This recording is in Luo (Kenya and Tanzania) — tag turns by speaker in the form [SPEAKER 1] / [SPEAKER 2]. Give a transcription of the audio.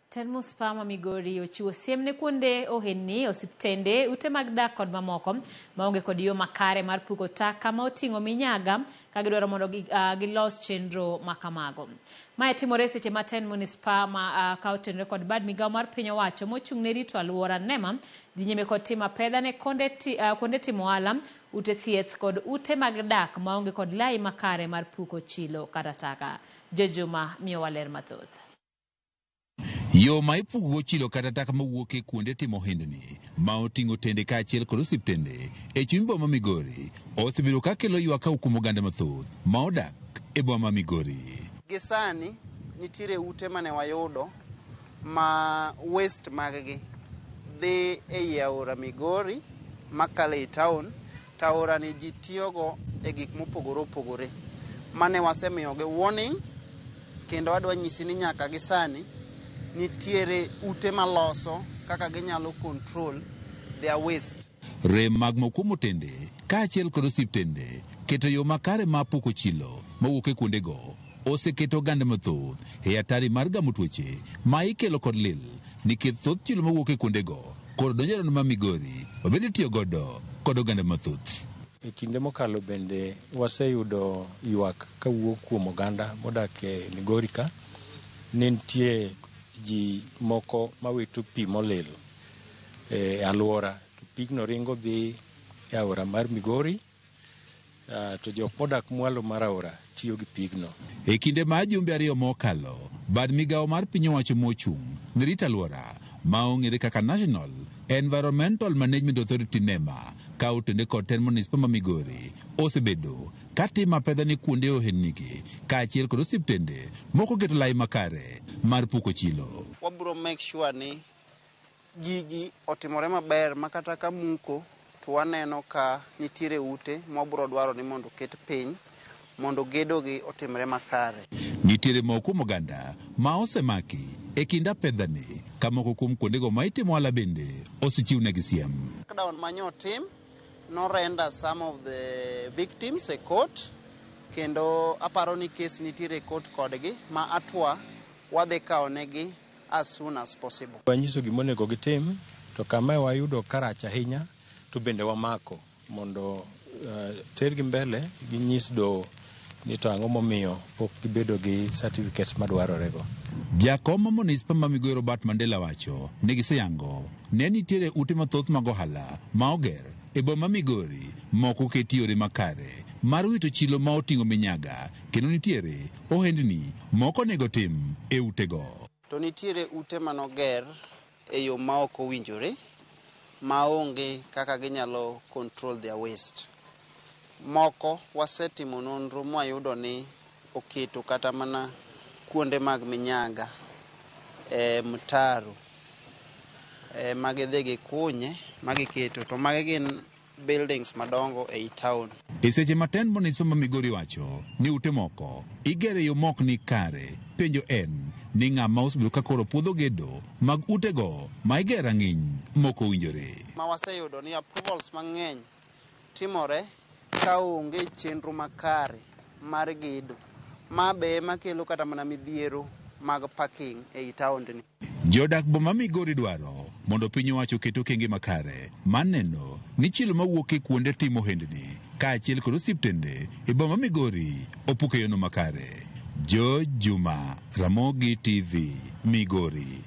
[SPEAKER 1] Termus Pama Migori ochiwo siem ne kuonde ohendni, osiptende, ute mag dak kod mamoko maonge kod yo makare mar puko taka ma oting'o minyaga ka gidwaro mondo gilos chenro makamago. Mae timore seche ma Termus Pama ka otenore kod bad migawo mar piny owacho mochung' ne rito alwora NEMA dhi nyime kod timo pedha ne kuonde timo ohala, ute thieth kod ute mag dak maonge kod lai makare mar puko chilo kata taka. Jojuma miyowa ler mathoth.
[SPEAKER 2] Yo ma ipugo chilo kata taka mawuok e kuonde timo ohendni ma oting'o tende kaachiel kod osiptende e chuny boma Migori osebedo ka kelo ywak ka ukumo oganda mathoth ma odak e boma Migori.
[SPEAKER 3] Gisani nitiere ute mane wayudo ma waste maggi dhi e aora Migori makale town. Taora ni ji tiyogo e gik mopogore opogore mane wasemiyogi warning, kendo adwa nyisi ni nyaka gisani nitiere ute maloso kaka ginyalo control their waste.
[SPEAKER 2] Rem mag mokumo tende kaachiel kod osiptende keto yo makare ma puko chilo mawuok e kuondego oseketo oganda mathoth e atari mar gamo tuoche ma ikelo kod lil nikech thoth chilo mawuok e kuondego kod donjo ma Migori obende tiyo godo kod oganda mathoth.
[SPEAKER 4] E kinde mokalo bende waseyudo ywak kawuok kuom oganda modak e Migori ka. Nitie ji moko mawito pi molil e alwora, to pigno ringo dhi e aora mar Migori, to jok modak mwalo mar aora tiyo gi pigno.
[SPEAKER 2] E kinde ma jumbe ariyo mokalo, bad migawo mar piny owacho mochung' ne rito alwora ma ong'ere kaka National Environmental Management Authority NEMA ka otende kod Termus Pama Migori osebedo ka timo pedha ne kuonde ohendnigi kaachiel kod osiptende moko keto lai makare mar puko chilo.
[SPEAKER 3] Wabro make sure ni gigi otimore maber makata ka muko to waneno ka nitiere ute mwabro dwaro ni mondo ket piny mondo gedogi otimre makare.
[SPEAKER 2] Nitiere moko moganda ma osemaki e kinda pedhani ka moko kuom kuondego ma itimo ohala bende osechiwnegi siem.
[SPEAKER 3] Down manyo tim no render some of the victims a court, kendo aparo ni case nitiere court kodgi ma atwa wadhi kaonegi as soon as possible.
[SPEAKER 4] Wanyiso gimonego gitim, to kama wayudo karach ahinya to bende wamako mondo tergi mbele ginyis do ni to ang'o momiyo pok gibedo gi certificate madwarorego.
[SPEAKER 2] Jakom ma Munisipal ma Migori Robert Mandela wacho ni giseyango ne nitiere ute mathoth mag ohala ma oger e boma Migori moko ketiyore makare mar wito chilo ma oting'o minyaga, kendo nitiere ohendni moko nego tim e utego.
[SPEAKER 3] To nitiere ute manoger e yo ma ok owinjore maonge kaka ginyalo control their waste. Moko wasetimo nonro mwayudo ni oketo kata mana kuonde mag minyaga mtaro magidhi gikunye magiketo, to magi gin buildings madongo e town.
[SPEAKER 2] E seche ma ten Munisipal ma Migori wacho ni ute moko igere yo mok ni kare, penjo en ni ng'ama osebedo ka koro puodho gedo mag utego ma igera ng'iny moko winjore.
[SPEAKER 3] Ma waseyudo ni approvals mang'eny timore ka onge chenro makare mar gedo, ma be makelo kata mana midhiero mag parking e taondni.
[SPEAKER 2] Jodak boma Migori dwaro mondo piny owacho keto okenge makare maneno ni chilo mawuok e kuonde timo ohendni kaachiel kod osiptende e boma Migori opuk e yono makare. Jojuma, Ramogi TV, Migori.